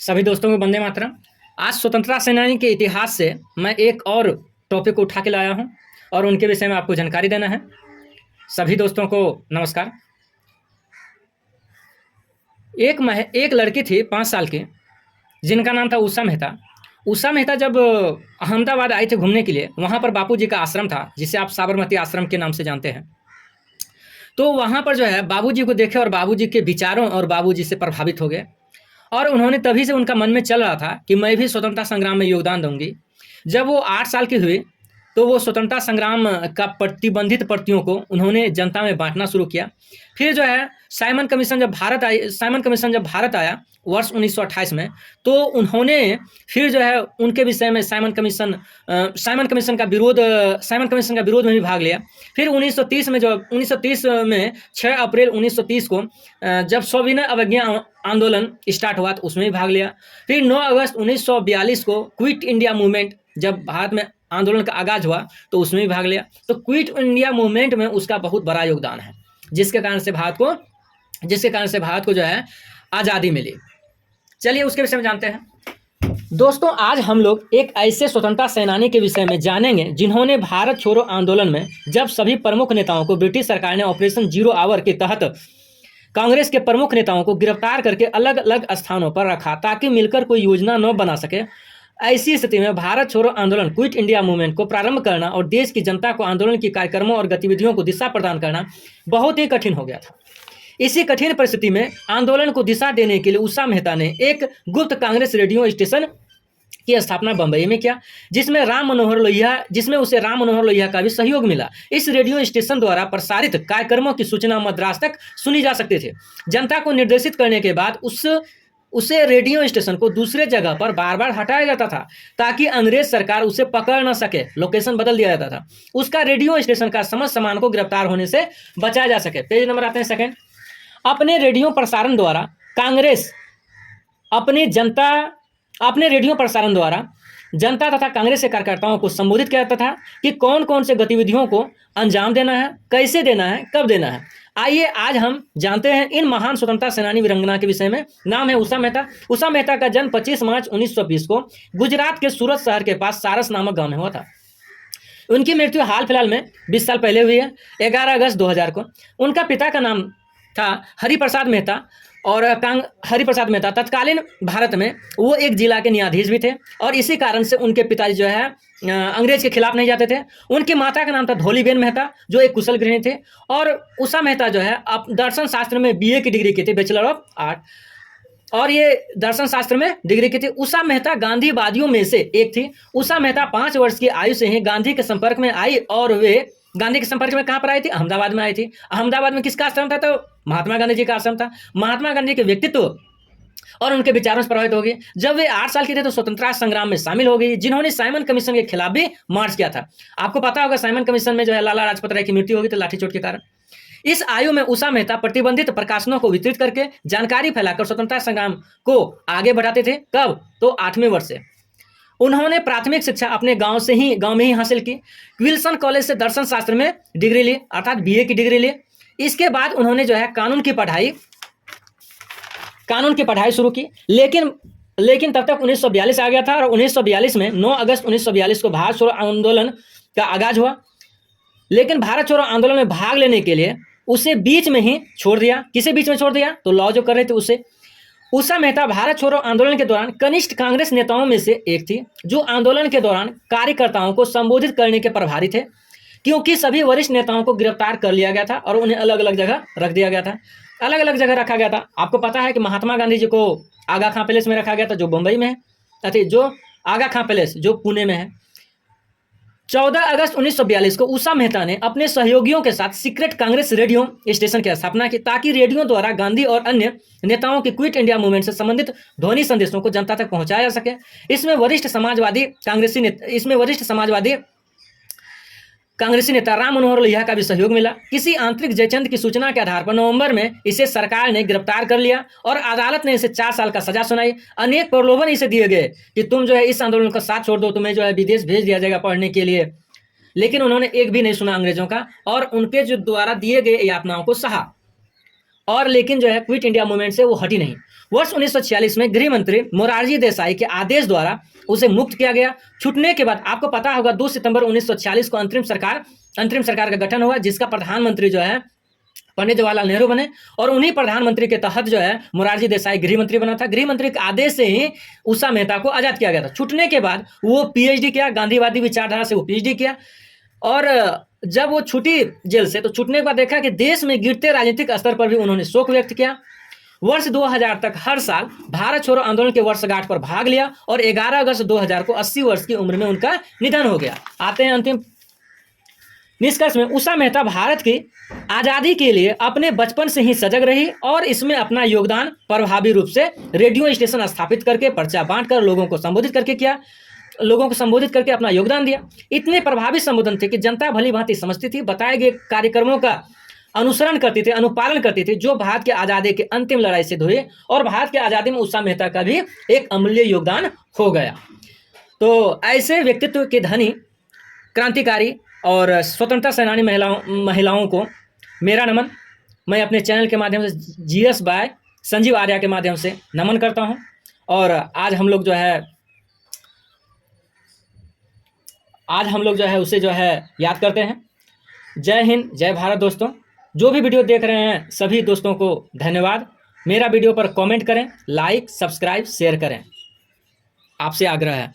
सभी दोस्तों को वंदे मातरम। आज स्वतंत्रता सेनानी के इतिहास से मैं एक और टॉपिक को उठा के लाया हूं और उनके विषय में आपको जानकारी देना है। सभी दोस्तों को नमस्कार। एक लड़की थी 5 साल की, जिनका नाम था उषा मेहता। उषा मेहता जब अहमदाबाद आई थी घूमने के लिए, वहाँ पर बापूजी का आश्रम था, जिसे आप साबरमती आश्रम के नाम से जानते हैं। तो वहाँ पर जो है बाबूजी को देखे और बाबूजी के विचारों और बाबूजी से प्रभावित हो गए और उन्होंने तभी से उनका मन में चल रहा था कि मैं भी स्वतंत्रता संग्राम में योगदान दूंगी। जब वो 8 साल की हुई तो वो स्वतंत्रता संग्राम का प्रतिबंधित प्रतियों को उन्होंने जनता में बांटना शुरू किया। फिर जो है साइमन कमीशन जब भारत आया वर्ष 1928 में, तो उन्होंने फिर जो है उनके विषय में साइमन कमीशन का विरोध में भी भाग लिया। फिर 1930 में 6 अप्रैल 1930 को जब सविनय अवज्ञा आंदोलन स्टार्ट हुआ तो उसमें भी भाग लिया। फिर 9 अगस्त 1942 को क्विट इंडिया मूवमेंट जब भारत में आंदोलन का आगाज हुआ तो उसमें भी भाग लिया। तो क्विट इंडिया मूवमेंट में उसका बहुत बड़ा योगदान है, जिसके कारण से भारत को जो है आज़ादी मिली। चलिए उसके विषय में जानते हैं। दोस्तों, आज हम लोग एक ऐसे स्वतंत्रता सेनानी के विषय में जानेंगे जिन्होंने भारत छोड़ो आंदोलन में जब सभी प्रमुख नेताओं को ब्रिटिश सरकार ने ऑपरेशन जीरो आवर के तहत कांग्रेस के प्रमुख नेताओं को गिरफ्तार करके अलग अलग स्थानों पर रखा ताकि मिलकर कोई योजना न बना सके। ऐसी स्थिति में भारत छोड़ो आंदोलन क्विट इंडिया मूवमेंट को प्रारंभ करना और देश की जनता को आंदोलन के कार्यक्रमों और गतिविधियों को दिशा प्रदान करना बहुत ही कठिन हो गया था। इसी कठिन परिस्थिति में आंदोलन को दिशा देने के लिए उषा मेहता ने एक गुप्त कांग्रेस रेडियो स्टेशन की स्थापना बंबई में किया, जिसमें उसे राम मनोहर लोहिया का भी सहयोग मिला। इस रेडियो स्टेशन द्वारा प्रसारित कार्यक्रमों की सूचना मद्रास तक सुनी जा सकती थी। जनता को निर्देशित करने के बाद उसे रेडियो स्टेशन को दूसरे जगह पर बार बार हटाया जाता था ताकि अंग्रेज सरकार उसे पकड़ न सके। लोकेशन बदल दिया जाता था उसका, रेडियो स्टेशन का समस्त सामान को गिरफ्तार होने से बचाया जा सके। पेज नंबर आते हैं सेकंड। अपने रेडियो प्रसारण द्वारा जनता तथा कांग्रेस के कार्यकर्ताओं को संबोधित किया जाता था कि कौन कौन से गतिविधियों को अंजाम देना है, कैसे देना है, कब देना है। आइए आज हम जानते हैं इन महान स्वतंत्रता सेनानी वीरांगना के विषय में। नाम है उषा मेहता। उषा मेहता का जन्म 25 मार्च 1920 को गुजरात के सूरत शहर के पास सारस नामक गांव में हुआ था। उनकी मृत्यु हाल फिलहाल में 20 साल पहले हुई है, 11 अगस्त 2000 को। उनका पिता का नाम था हरिप्रसाद मेहता और हरिप्रसाद मेहता तत्कालीन भारत में वो एक जिला के न्यायाधीश भी थे और इसी कारण से उनके पिताजी जो है अंग्रेज के खिलाफ नहीं जाते थे। उनकी माता का नाम था धोलीबेन मेहता, जो एक कुशल गृहिणी थे। और उषा मेहता जो है दर्शन शास्त्र में BA की डिग्री की थी, बैचलर ऑफ आर्ट, और ये दर्शन शास्त्र में डिग्री की थी। उषा मेहता गांधीवादियों में से एक थी। उषा मेहता 5 वर्ष की आयु से ही गांधी के संपर्क में आई और वे गांधी के संपर्क में कहाँ पर आई थी? अहमदाबाद में आई थी। अहमदाबाद में किसका आश्रम था? तो महात्मा गांधी जी का आश्रम था। महात्मा गांधी के व्यक्तित्व और उनके विचारों से प्रभावित हो गई। जब वे 8 साल की थे तो स्वतंत्रता संग्राम में शामिल हो गई, जिन्होंने साइमन कमीशन के खिलाफ भी मार्च किया था। आपको पता होगा साइमन कमीशन में जो है लाला लाजपत राय की मृत्यु हो गई थी लाठीचोट के कारण। इस आयु में उषा मेहता प्रतिबंधित प्रकाशनों को वितरित करके जानकारी फैलाकर स्वतंत्रता संग्राम को आगे बढ़ाते थे। कब? तो 8वें वर्ष से। उन्होंने प्राथमिक शिक्षा अपने गांव में ही हासिल की। विल्सन कॉलेज से दर्शन शास्त्र में डिग्री ली, अर्थात BA की डिग्री ली। इसके बाद उन्होंने जो है कानून की पढ़ाई शुरू की, लेकिन तब तक 1942 आ गया था और 1942 में 9 अगस्त 1942 को भारत छोड़ो आंदोलन का आगाज हुआ। लेकिन भारत छोड़ो आंदोलन में भाग लेने के लिए उसे बीच में ही छोड़ दिया। किसे बीच में छोड़ दिया? तो लॉ जो कर रहे थे उसे। उषा मेहता भारत छोड़ो आंदोलन के दौरान कनिष्ठ कांग्रेस नेताओं में से एक थी, जो आंदोलन के दौरान कार्यकर्ताओं को संबोधित करने के प्रभारी थे, क्योंकि सभी वरिष्ठ नेताओं को गिरफ्तार कर लिया गया था और उन्हें अलग अलग जगह रख दिया गया था। अलग अलग जगह रखा गया था। आपको पता है कि महात्मा गांधी जी को आगा खां पैलेस में रखा गया था, जो बंबई में है, जो आगा खां पैलेस जो पुणे में है। 14 अगस्त 1942 को उषा मेहता ने अपने सहयोगियों के साथ सीक्रेट कांग्रेस रेडियो स्टेशन की स्थापना की ताकि रेडियो द्वारा गांधी और अन्य नेताओं के क्विट इंडिया मूवमेंट से संबंधित ध्वनि संदेशों को जनता तक पहुंचाया जा सके। इसमें वरिष्ठ कांग्रेसी नेता राम मनोहर लोहिया का भी सहयोग मिला। किसी आंतरिक जयचंद की सूचना के आधार पर नवंबर में इसे सरकार ने गिरफ्तार कर लिया और अदालत ने इसे 4 साल का सजा सुनाई। अनेक प्रलोभन इसे दिए गए कि तुम जो है इस आंदोलन का साथ छोड़ दो, तुम्हें जो है विदेश भेज दिया जाएगा पढ़ने के लिए। लेकिन उन्होंने एक भी नहीं सुना अंग्रेजों का और उनके जो द्वारा दिए गए यातनाओं को सहा। और लेकिन जो है क्विट इंडिया मूवमेंट से वो हटी नहीं। वर्ष 1946 में गृह मंत्री मोरारजी देसाई के आदेश द्वारा उसे मुक्त किया गया। छूटने के बाद आपको पता होगा 2 सितंबर 1946 को अंतरिम सरकार का गठन हुआ, जिसका प्रधानमंत्री जो है पंडित जवाहरलाल नेहरू बने, और उन्हीं प्रधानमंत्री के तहत जो है मोरारजी देसाई गृह मंत्री बना था। गृह मंत्री के आदेश से ही उषा मेहता को आजाद किया गया था। छूटने के बाद वो पीएचडी किया, गांधीवादी विचारधारा से वो पीएचडी किया, और जब वो छूटी जेल से तो छूटने के बाद देखा कि देश में गिरते राजनीतिक स्तर पर भी उन्होंने शोक व्यक्त किया। वर्ष 2000 तक हर साल भारत छोड़ो आंदोलन के वर्षगांठ पर भाग लिया, और 11 अगस्त 2000 को 80 वर्ष की उम्र में उनका निधन हो गया। आते हैं अंतिम निष्कर्ष में। उषा मेहता भारत की आज़ादी के लिए अपने बचपन से ही सजग रही, और इसमें अपना योगदान प्रभावी रूप से रेडियो स्टेशन स्थापित करके, पर्चा बांटकर लोगों को संबोधित करके अपना योगदान दिया। इतने प्रभावी संबोधन थे कि जनता भली भांति समझती थी, बताए गए कार्यक्रमों का अनुसरण करती थी, अनुपालन करती थी, जो भारत की आज़ादी की अंतिम लड़ाई सिद्ध हुई, और भारत की आज़ादी में उषा मेहता का भी एक अमूल्य योगदान हो गया। तो ऐसे व्यक्तित्व के धनी, क्रांतिकारी और स्वतंत्रता सेनानी महिलाओं को मेरा नमन। मैं अपने चैनल के माध्यम से जीएस बाय संजीव आर्या के माध्यम से नमन करता हूं, और आज हम लोग जो है उसे जो है याद करते हैं। जय हिंद, जय भारत। दोस्तों, जो भी वीडियो देख रहे हैं सभी दोस्तों को धन्यवाद। मेरा वीडियो पर कमेंट करें, लाइक, सब्सक्राइब, शेयर करें, आपसे आग्रह है।